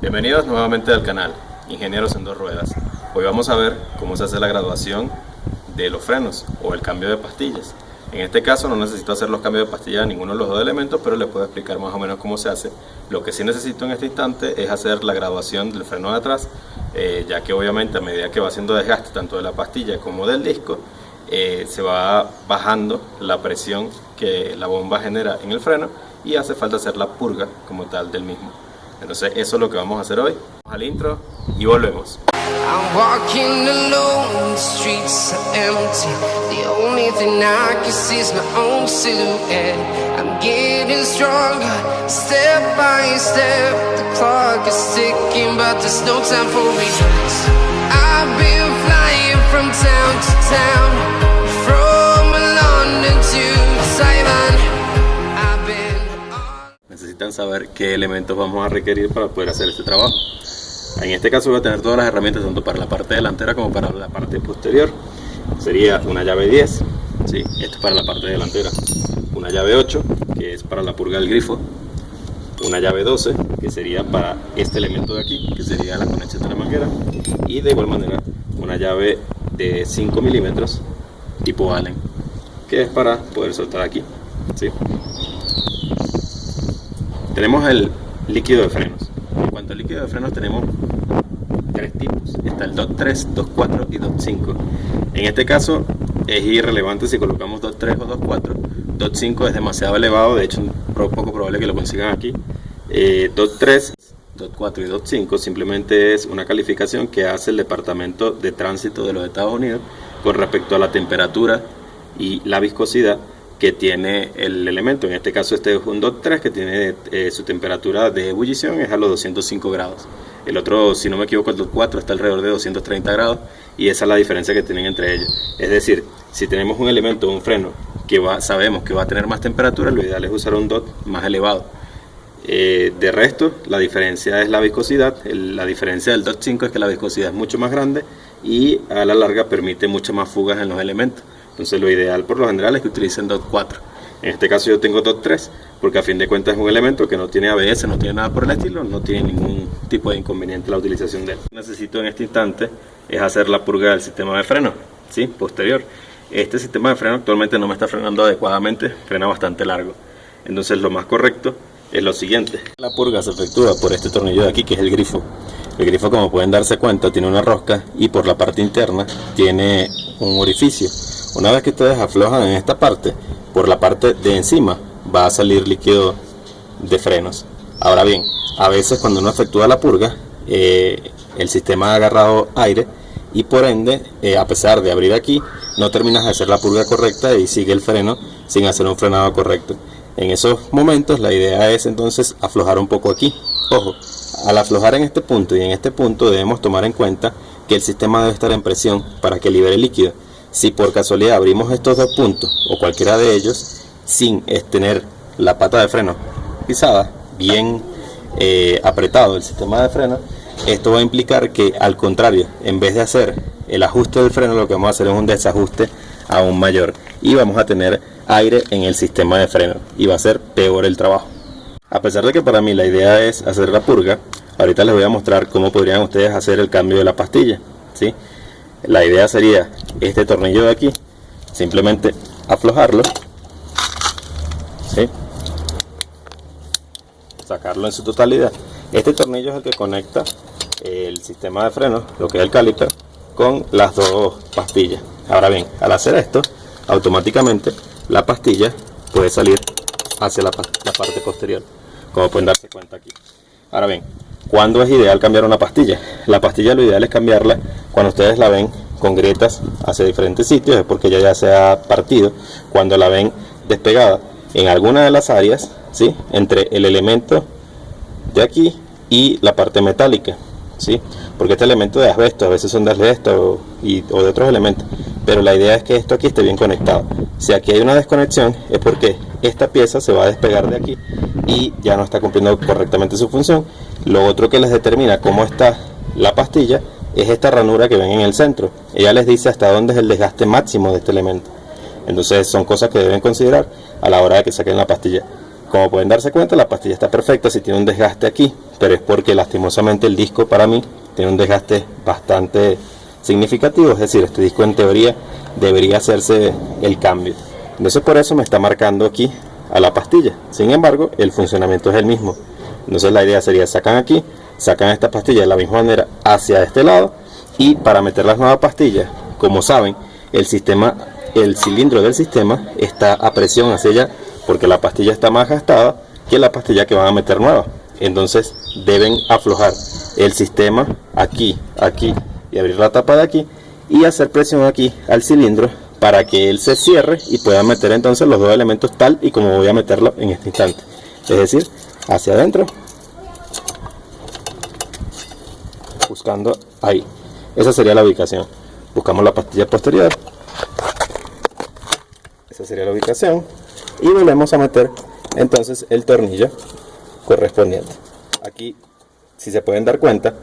Bienvenidos nuevamente al canal Ingenieros en Dos Ruedas. Hoy vamos a ver cómo se hace la graduación de los frenos o el cambio de pastillas. En este caso no necesito hacer los cambios de pastillas a ninguno de los dos elementos, pero les puedo explicar más o menos cómo se hace. Lo que sí necesito en este instante es hacer la graduación del freno de atrás, ya que obviamente a medida que va haciendo desgaste tanto de la pastilla como del disco, se va bajando la presión que la bomba genera en el freno y hace falta hacer la purga como tal del mismo. Entonces eso es lo que vamos a hacer hoy. Vamos al intro y volvemos. I'm walking alone, the streets are empty. The only thing I can see is my own silhouette. I'm getting stronger, step by step. The clock is ticking, but there's no time for regrets. I've been flying from town to town, from London to Taiwan. Necesitan saber qué elementos vamos a requerir para poder hacer este trabajo. En este caso voy a tener todas las herramientas tanto para la parte delantera como para la parte posterior. Sería una llave 10, ¿sí? Esto es para la parte delantera. Una llave 8, que es para la purga del grifo. Una llave 12, que sería para este elemento de aquí, que sería la conexión de la manguera. Y de igual manera una llave de 5 milímetros tipo Allen, que es para poder soltar aquí, ¿sí? Tenemos el líquido de frenos. En cuanto al líquido de frenos tenemos tres tipos. Está el DOT 3, DOT 4 y DOT 5. En este caso es irrelevante si colocamos DOT 3 o DOT 4. DOT 5 es demasiado elevado, de hecho es poco probable que lo consigan aquí. DOT 3, DOT 4 y DOT 5 simplemente es una calificación que hace el Departamento de Tránsito de los Estados Unidos con respecto a la temperatura y la viscosidad que tiene el elemento. En este caso este es un DOT 3 que tiene su temperatura de ebullición es a los 205 grados. El otro, si no me equivoco, el DOT 4 está alrededor de 230 grados y esa es la diferencia que tienen entre ellos. Es decir, si tenemos un elemento, un freno, que sabemos que va a tener más temperatura, lo ideal es usar un DOT más elevado. De resto, la diferencia es la viscosidad. La diferencia del DOT 5 es que la viscosidad es mucho más grande y a la larga permite muchas más fugas en los elementos. Entonces lo ideal por lo general es que utilicen DOT 4. En este caso yo tengo DOT 3 porque a fin de cuentas es un elemento que no tiene ABS, no tiene nada por el estilo, no tiene ningún tipo de inconveniente la utilización de él. Lo que necesito en este instante es hacer la purga del sistema de freno, ¿sí? Posterior. Este sistema de freno actualmente no me está frenando adecuadamente, frena bastante largo. Entonces lo más correcto es lo siguiente. La purga se efectúa por este tornillo de aquí que es el grifo. El grifo, como pueden darse cuenta, tiene una rosca y por la parte interna tiene un orificio. Una vez que ustedes aflojan en esta parte, por la parte de encima va a salir líquido de frenos. Ahora bien, a veces cuando uno efectúa la purga, el sistema ha agarrado aire y por ende, a pesar de abrir aquí, no terminas de hacer la purga correcta y sigue el freno sin hacer un frenado correcto. En esos momentos la idea es entonces aflojar un poco aquí. Ojo, al aflojar en este punto y en este punto debemos tomar en cuenta que el sistema debe estar en presión para que libere líquido. Si por casualidad abrimos estos dos puntos o cualquiera de ellos sin tener la pata de freno pisada, bien apretado el sistema de freno, esto va a implicar que al contrario, en vez de hacer el ajuste del freno, lo que vamos a hacer es un desajuste aún mayor y vamos a tener aire en el sistema de freno y va a ser peor el trabajo. A pesar de que para mí la idea es hacer la purga, ahorita les voy a mostrar cómo podrían ustedes hacer el cambio de la pastilla, ¿sí? La idea sería este tornillo de aquí, simplemente aflojarlo, ¿sí? Sacarlo en su totalidad. Este tornillo es el que conecta el sistema de freno, lo que es el caliper, con las dos pastillas. Ahora bien, al hacer esto, automáticamente la pastilla puede salir hacia la parte posterior, como pueden darse cuenta aquí. Ahora bien, ¿cuándo es ideal cambiar una pastilla? La pastilla lo ideal es cambiarla cuando ustedes la ven con grietas hacia diferentes sitios, es porque ya se ha partido. Cuando la ven despegada en alguna de las áreas, ¿sí? Entre el elemento de aquí y la parte metálica, ¿sí? Porque este elemento de asbesto, a veces son de asbesto o de otros elementos, pero la idea es que esto aquí esté bien conectado. Si aquí hay una desconexión es porque esta pieza se va a despegar de aquí y ya no está cumpliendo correctamente su función. Lo otro que les determina cómo está la pastilla es esta ranura que ven en el centro. Ella les dice hasta dónde es el desgaste máximo de este elemento. Entonces son cosas que deben considerar a la hora de que saquen la pastilla. Como pueden darse cuenta, la pastilla está perfecta. Si tiene un desgaste aquí, pero es porque lastimosamente el disco para mí tiene un desgaste bastante significativo, es decir, este disco en teoría debería hacerse el cambio. Entonces por eso me está marcando aquí a la pastilla. Sin embargo, el funcionamiento es el mismo. Entonces la idea sería sacan aquí, sacan esta pastilla de la misma manera hacia este lado, y para meter las nuevas pastillas, como saben, el cilindro del sistema está a presión hacia allá, porque la pastilla está más gastada que la pastilla que van a meter nueva. Entonces deben aflojar el sistema aquí, aquí, y abrir la tapa de aquí y hacer presión aquí al cilindro para que él se cierre y pueda meter entonces los dos elementos tal y como voy a meterlo en este instante, es decir, hacia adentro, buscando ahí. Esa sería la ubicación. Buscamos la pastilla posterior, esa sería la ubicación, y volvemos a meter entonces el tornillo correspondiente. Aquí, si se pueden dar cuenta,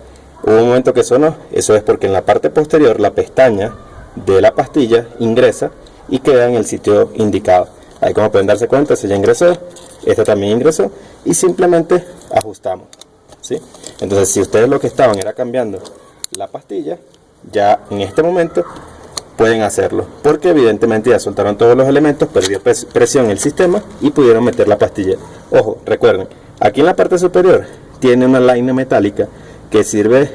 hubo un momento que sonó. Eso es porque en la parte posterior la pestaña de la pastilla ingresa y queda en el sitio indicado. Ahí, como pueden darse cuenta, ese ya ingresó, esta también ingresó, y simplemente ajustamos, ¿sí? Entonces, si ustedes lo que estaban era cambiando la pastilla, ya en este momento pueden hacerlo, porque evidentemente ya soltaron todos los elementos, perdió presión el sistema y pudieron meter la pastilla. Ojo, recuerden, aquí en la parte superior tiene una laina metálica que sirve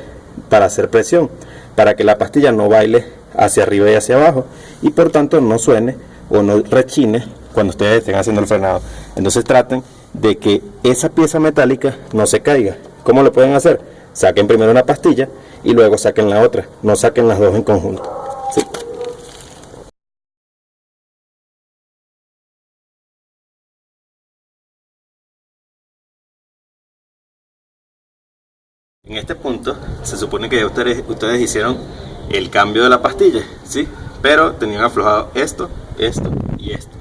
para hacer presión, para que la pastilla no baile hacia arriba y hacia abajo, y por tanto no suene o no rechine cuando ustedes estén haciendo el frenado. Entonces traten de que esa pieza metálica no se caiga. ¿Cómo lo pueden hacer? Saquen primero una pastilla y luego saquen la otra, no saquen las dos en conjunto, ¿sí? En este punto se supone que ustedes hicieron el cambio de la pastilla, ¿sí? Pero tenían aflojado esto, esto y esto.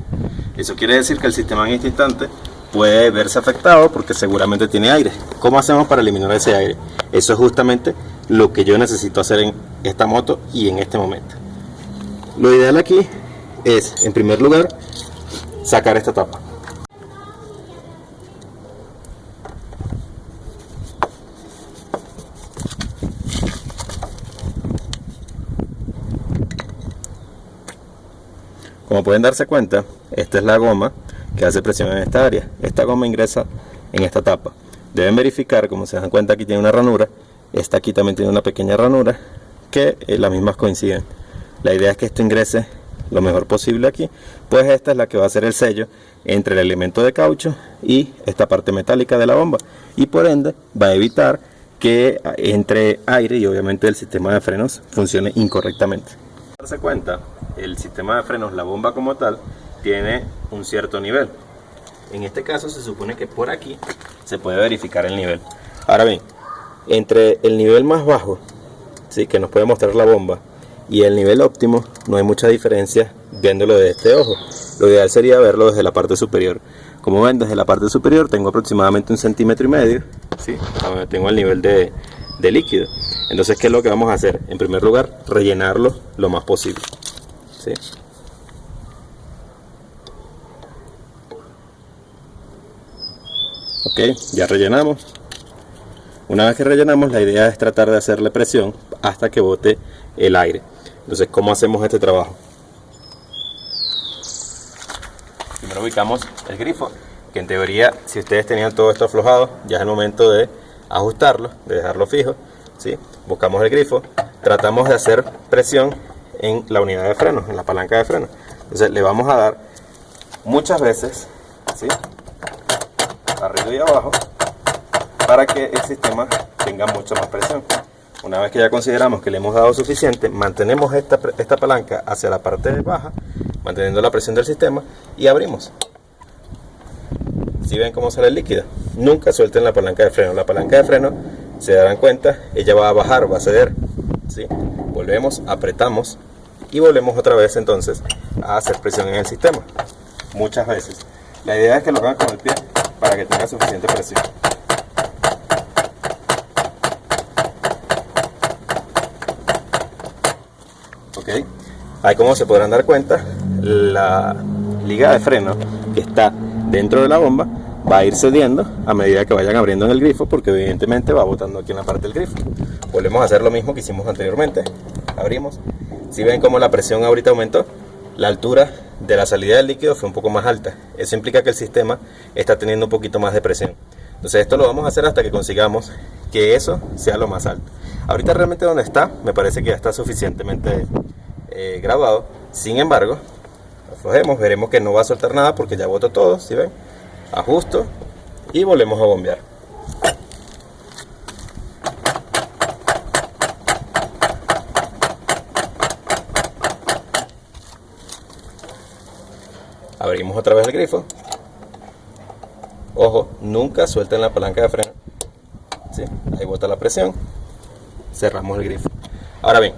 Eso quiere decir que el sistema en este instante puede verse afectado porque seguramente tiene aire. ¿Cómo hacemos para eliminar ese aire? Eso es justamente lo que yo necesito hacer en esta moto y en este momento. Lo ideal aquí es, en primer lugar, sacar esta tapa. Como pueden darse cuenta, esta es la goma que hace presión en esta área. Esta goma ingresa en esta tapa. Deben verificar, como se dan cuenta, aquí tiene una ranura. Esta aquí también tiene una pequeña ranura, que las mismas coinciden. La idea es que esto ingrese lo mejor posible aquí, pues esta es la que va a ser el sello entre el elemento de caucho y esta parte metálica de la bomba, y por ende va a evitar que entre aire y obviamente el sistema de frenos funcione incorrectamente. Darse cuenta, el sistema de frenos, la bomba como tal, tiene un cierto nivel. En este caso se supone que por aquí se puede verificar el nivel. Ahora bien, entre el nivel más bajo, ¿sí?, que nos puede mostrar la bomba, y el nivel óptimo no hay mucha diferencia viéndolo de este ojo. Lo ideal sería verlo desde la parte superior. Como ven, desde la parte superior tengo aproximadamente 1,5 centímetros, ¿sí?, donde tengo el nivel de líquido. Entonces, ¿qué es lo que vamos a hacer? En primer lugar, rellenarlo lo más posible, ¿sí? Ok, ya rellenamos. Una vez que rellenamos, la idea es tratar de hacerle presión hasta que bote el aire. Entonces, ¿cómo hacemos este trabajo? Primero ubicamos el grifo, que en teoría, si ustedes tenían todo esto aflojado, ya es el momento de ajustarlo, de dejarlo fijo, ¿sí? Buscamos el grifo, tratamos de hacer presión en la unidad de freno, en la palanca de freno. Entonces le vamos a dar muchas veces, ¿sí?, arriba y abajo, para que el sistema tenga mucha más presión. Una vez que ya consideramos que le hemos dado suficiente, mantenemos esta palanca hacia la parte baja, manteniendo la presión del sistema, y abrimos. ¿Sí ven cómo sale el líquido? Nunca suelten la palanca de freno. La palanca de freno, se darán cuenta, ella va a bajar, va a ceder, ¿sí? Volvemos, apretamos y volvemos otra vez entonces a hacer presión en el sistema, muchas veces. La idea es que lo hagan con el pie para que tenga suficiente presión. Ok, ahí, como se podrán dar cuenta, la liga de freno que está dentro de la bomba va a ir cediendo a medida que vayan abriendo en el grifo, porque evidentemente va botando aquí en la parte del grifo. Volvemos a hacer lo mismo que hicimos anteriormente. Abrimos. Si ven como la presión ahorita aumentó, la altura de la salida del líquido fue un poco más alta. Eso implica que el sistema está teniendo un poquito más de presión. Entonces esto lo vamos a hacer hasta que consigamos que eso sea lo más alto. Ahorita realmente donde está, me parece que ya está suficientemente graduado. Sin embargo, aflojemos, veremos que no va a soltar nada porque ya botó todo, ¿sí ven? Ajusto y volvemos a bombear. Abrimos otra vez el grifo. Ojo, nunca suelten la palanca de freno. ¿Sí? Ahí bota la presión. Cerramos el grifo. Ahora bien,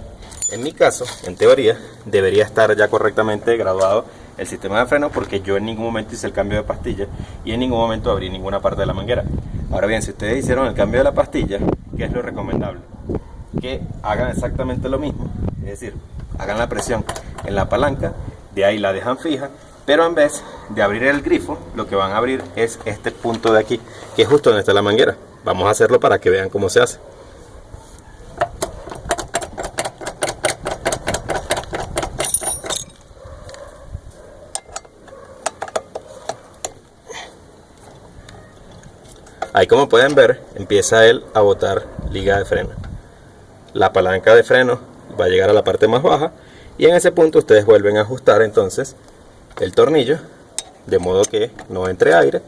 en mi caso, en teoría, debería estar ya correctamente graduado el sistema de freno, porque yo en ningún momento hice el cambio de pastilla y en ningún momento abrí ninguna parte de la manguera. Ahora bien, si ustedes hicieron el cambio de la pastilla, ¿qué es lo recomendable? Que hagan exactamente lo mismo, es decir, hagan la presión en la palanca, de ahí la dejan fija, pero en vez de abrir el grifo, lo que van a abrir es este punto de aquí, que es justo donde está la manguera. Vamos a hacerlo para que vean cómo se hace. Ahí, como pueden ver, empieza él a botar liga de freno. La palanca de freno va a llegar a la parte más baja y en ese punto ustedes vuelven a ajustar entonces el tornillo de modo que no entre aire.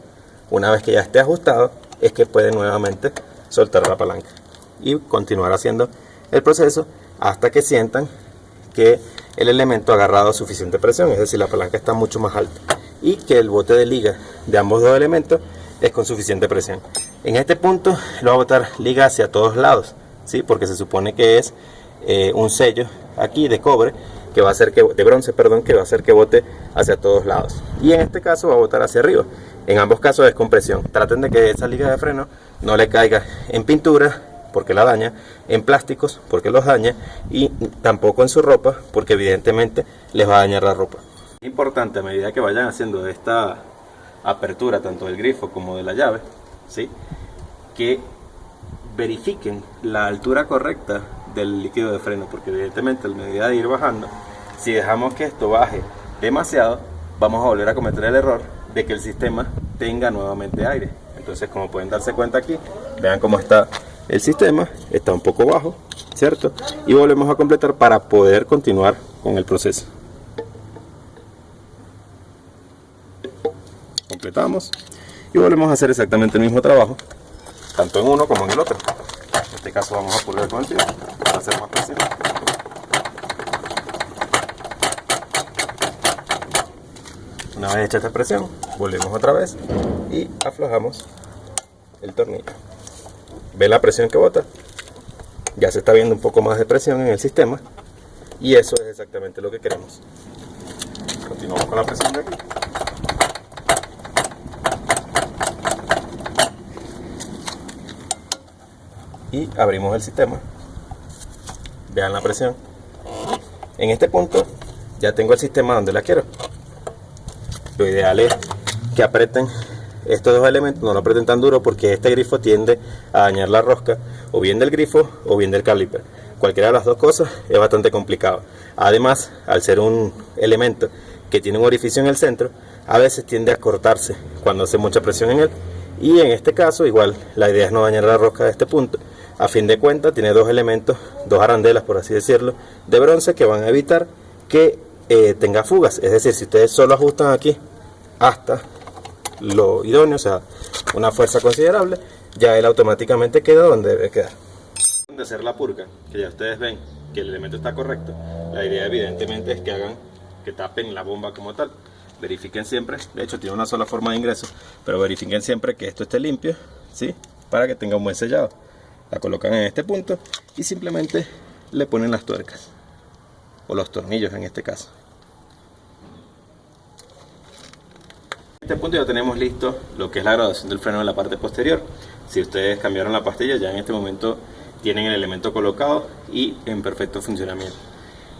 Una vez que ya esté ajustado es que pueden nuevamente soltar la palanca y continuar haciendo el proceso hasta que sientan que el elemento ha agarrado suficiente presión, es decir, la palanca está mucho más alta y que el bote de liga de ambos dos elementos es con suficiente presión. En este punto lo va a botar liga hacia todos lados, ¿sí? Porque se supone que es un sello aquí de cobre que va a hacer que, de bronce, perdón, que va a hacer que bote hacia todos lados. Y en este caso va a botar hacia arriba. En ambos casos es con presión. Traten de que esa liga de freno no le caiga en pintura porque la daña, en plásticos porque los daña y tampoco en su ropa porque evidentemente les va a dañar la ropa. Es importante a medida que vayan haciendo esta apertura tanto del grifo como de la llave, ¿sí?, que verifiquen la altura correcta del líquido de freno, porque evidentemente a medida de ir bajando, si dejamos que esto baje demasiado, vamos a volver a cometer el error de que el sistema tenga nuevamente aire. Entonces, como pueden darse cuenta aquí, vean cómo está el sistema, está un poco bajo, ¿cierto? Y volvemos a completar para poder continuar con el proceso. Completamos y volvemos a hacer exactamente el mismo trabajo, tanto en uno como en el otro. En este caso vamos a pulgar con el filo para hacer más presión. Una vez hecha esta presión, volvemos otra vez y aflojamos el tornillo. ¿Ve la presión que bota? Ya se está viendo un poco más de presión en el sistema y eso es exactamente lo que queremos. Continuamos con la presión de aquí. Y abrimos el sistema. Vean la presión. En este punto ya tengo el sistema donde la quiero. Lo ideal es que aprieten estos dos elementos, no lo aprieten tan duro porque este grifo tiende a dañar la rosca o bien del grifo o bien del caliper. Cualquiera de las dos cosas es bastante complicado. Además, al ser un elemento que tiene un orificio en el centro, a veces tiende a cortarse cuando hace mucha presión en él. Y en este caso igual la idea es no dañar la rosca de este punto. A fin de cuentas tiene dos elementos, dos arandelas por así decirlo, de bronce que van a evitar que tenga fugas. Es decir, si ustedes solo ajustan aquí hasta lo idóneo, o sea, una fuerza considerable, ya él automáticamente queda donde debe quedar. De hacer la purga, que ya ustedes ven que el elemento está correcto, la idea evidentemente es que tapen la bomba como tal. Verifiquen siempre, de hecho tiene una sola forma de ingreso, pero verifiquen siempre que esto esté limpio, ¿sí?, para que tenga un buen sellado. La colocan en este punto y simplemente le ponen las tuercas o los tornillos en este caso. En este punto ya tenemos listo lo que es la graduación del freno en la parte posterior. Si ustedes cambiaron la pastilla, ya en este momento tienen el elemento colocado y en perfecto funcionamiento.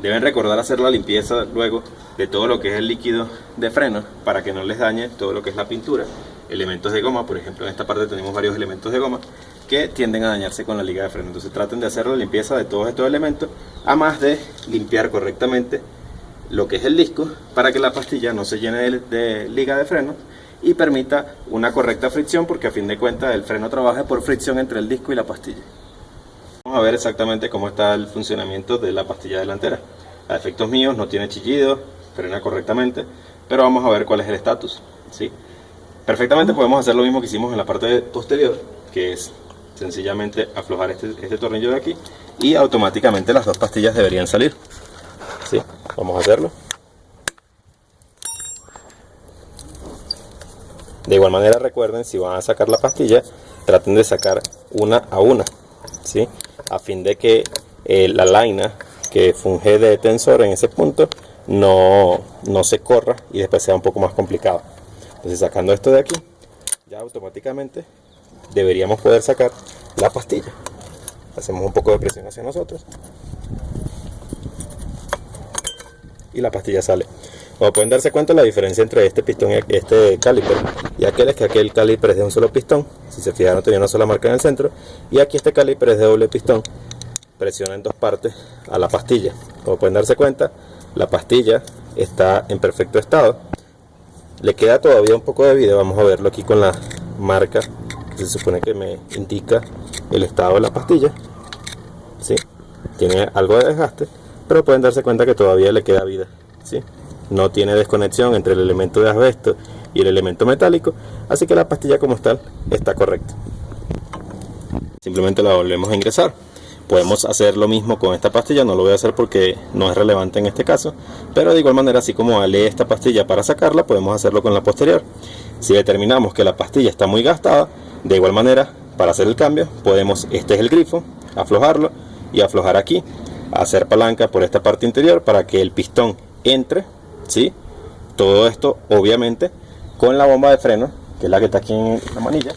Deben recordar hacer la limpieza luego de todo lo que es el líquido de freno para que no les dañe todo lo que es la pintura elementos de goma. Por ejemplo, en esta parte tenemos varios elementos de goma que tienden a dañarse con la liga de freno. Entonces traten de hacer la limpieza de todos estos elementos, a más de limpiar correctamente lo que es el disco, para que la pastilla no se llene de liga de freno y permita una correcta fricción, porque a fin de cuentas el freno trabaja por fricción entre el disco y la pastilla. Vamos a ver exactamente cómo está el funcionamiento de la pastilla delantera. A efectos míos no tiene chillido, frena correctamente, pero vamos a ver cuál es el estatus, ¿sí? Perfectamente podemos hacer lo mismo que hicimos en la parte posterior, que es sencillamente aflojar este tornillo de aquí y automáticamente las dos pastillas deberían salir, ¿sí? Vamos a hacerlo. De igual manera, recuerden, si van a sacar la pastilla, traten de sacar una a una, ¿sí? A fin de que la laina que funge de tensor en ese punto no se corra y después sea un poco más complicado. Entonces, sacando esto de aquí, ya automáticamente deberíamos poder sacar la pastilla. Hacemos un poco de presión hacia nosotros y la pastilla sale. Como pueden darse cuenta, la diferencia entre este pistón y este caliper y aquel es que aquel caliper es de un solo pistón. Si se fijaron, tenía una sola marca en el centro, y aquí este caliper es de doble pistón. Presiona en dos partes a la pastilla. Como pueden darse cuenta, la pastilla está en perfecto estado. Le queda todavía un poco de vida. Vamos a verlo aquí con la marca que se supone que me indica el estado de la pastilla, ¿sí? Tiene algo de desgaste, pero pueden darse cuenta que todavía le queda vida, ¿sí? No tiene desconexión entre el elemento de asbesto y el elemento metálico, así que la pastilla como tal está correcta. Simplemente la volvemos a ingresar. Podemos hacer lo mismo con esta pastilla, no lo voy a hacer porque no es relevante en este caso, pero de igual manera, así como alé esta pastilla para sacarla, podemos hacerlo con la posterior. Si determinamos que la pastilla está muy gastada, de igual manera, para hacer el cambio, podemos, este es el grifo, aflojarlo y aflojar aquí, hacer palanca por esta parte interior para que el pistón entre, ¿sí? Todo esto obviamente con la bomba de freno, que es la que está aquí en la manilla,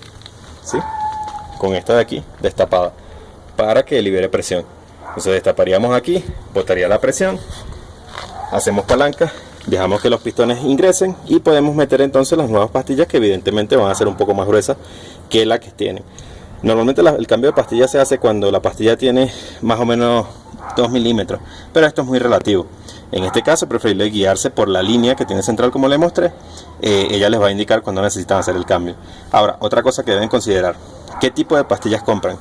¿sí? Con esta de aquí destapada, para que libere presión. Entonces destaparíamos aquí, botaría la presión, hacemos palanca, dejamos que los pistones ingresen y podemos meter entonces las nuevas pastillas, que evidentemente van a ser un poco más gruesas que la que tienen. Normalmente el cambio de pastilla se hace cuando la pastilla tiene más o menos 2 milímetros, pero esto es muy relativo. En este caso, preferible guiarse por la línea que tiene central, como les mostré. Ella les va a indicar cuando necesitan hacer el cambio. Ahora, otra cosa que deben considerar: ¿qué tipo de pastillas compran?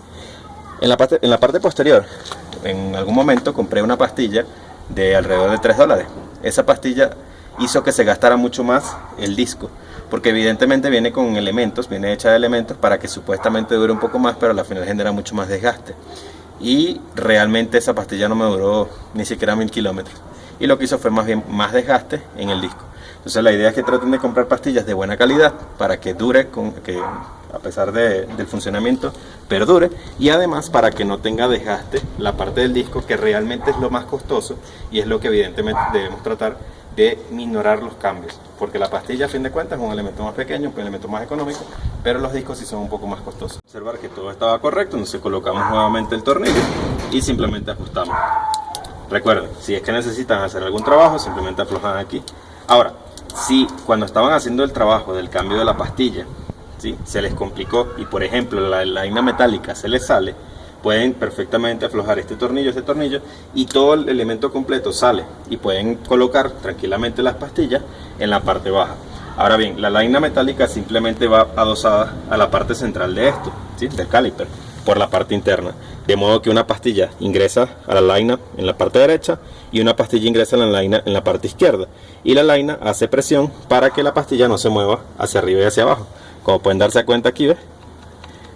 En la parte posterior, en algún momento compré una pastilla de alrededor de $3. Esa pastilla hizo que se gastara mucho más el disco, porque evidentemente viene con elementos, viene hecha de elementos para que supuestamente dure un poco más, pero al final genera mucho más desgaste. Y realmente esa pastilla no me duró ni siquiera 1000 kilómetros. Y lo que hizo fue más bien más desgaste en el disco. Entonces la idea es que traten de comprar pastillas de buena calidad para que dure, que a pesar del funcionamiento perdure, y además para que no tenga desgaste la parte del disco, que realmente es lo más costoso y es lo que evidentemente debemos tratar de minorar los cambios, porque la pastilla a fin de cuentas es un elemento más pequeño, un elemento más económico, pero los discos sí son un poco más costosos. Observar que todo estaba correcto, entonces colocamos nuevamente el tornillo y simplemente ajustamos. Recuerden, si es que necesitan hacer algún trabajo, simplemente aflojan aquí. Ahora, si cuando estaban haciendo el trabajo del cambio de la pastilla, ¿sí?, se les complicó y por ejemplo la laina metálica se les sale, pueden perfectamente aflojar este tornillo y todo el elemento completo sale, y pueden colocar tranquilamente las pastillas en la parte baja. Ahora bien, la laina metálica simplemente va adosada a la parte central de esto, ¿sí?, del caliper, por la parte interna, de modo que una pastilla ingresa a la laina en la parte derecha y una pastilla ingresa a la laina en la parte izquierda, y la laina hace presión para que la pastilla no se mueva hacia arriba y hacia abajo. Como pueden darse cuenta aquí, ¿ves?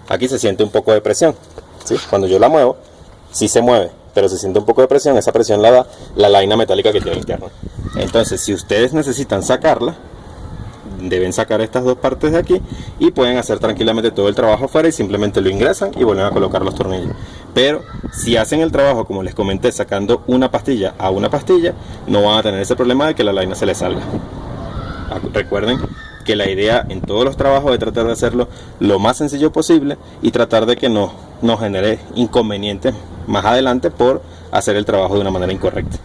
Aquí se siente un poco de presión, ¿sí? Cuando yo la muevo, sí se mueve, pero se siente un poco de presión. Esa presión la da la laina metálica que tiene interna. Entonces, si ustedes necesitan sacarla, deben sacar estas dos partes de aquí y pueden hacer tranquilamente todo el trabajo afuera y simplemente lo ingresan y vuelven a colocar los tornillos. Pero si hacen el trabajo, como les comenté, sacando una pastilla a una pastilla, no van a tener ese problema de que la laina se les salga. Recuerden que la idea en todos los trabajos es tratar de hacerlo lo más sencillo posible y tratar de que no nos genere inconvenientes más adelante por hacer el trabajo de una manera incorrecta.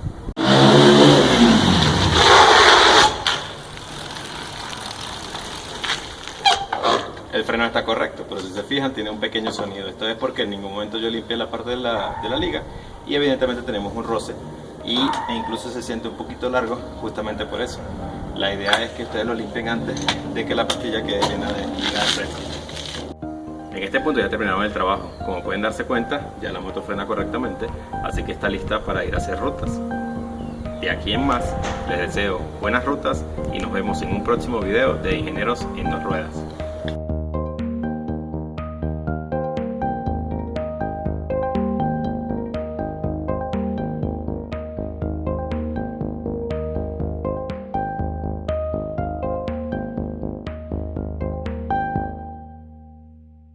fijan tiene un pequeño sonido. Esto es porque en ningún momento yo limpié la parte de la liga y evidentemente tenemos un roce e incluso se siente un poquito largo justamente por eso. La idea es que ustedes lo limpien antes de que la pastilla quede llena de fresco. En este punto ya terminamos el trabajo. Como pueden darse cuenta, ya la moto frena correctamente, así que está lista para ir a hacer rutas. De aquí en más, les deseo buenas rutas y nos vemos en un próximo video de Ingenieros en 2 Ruedas.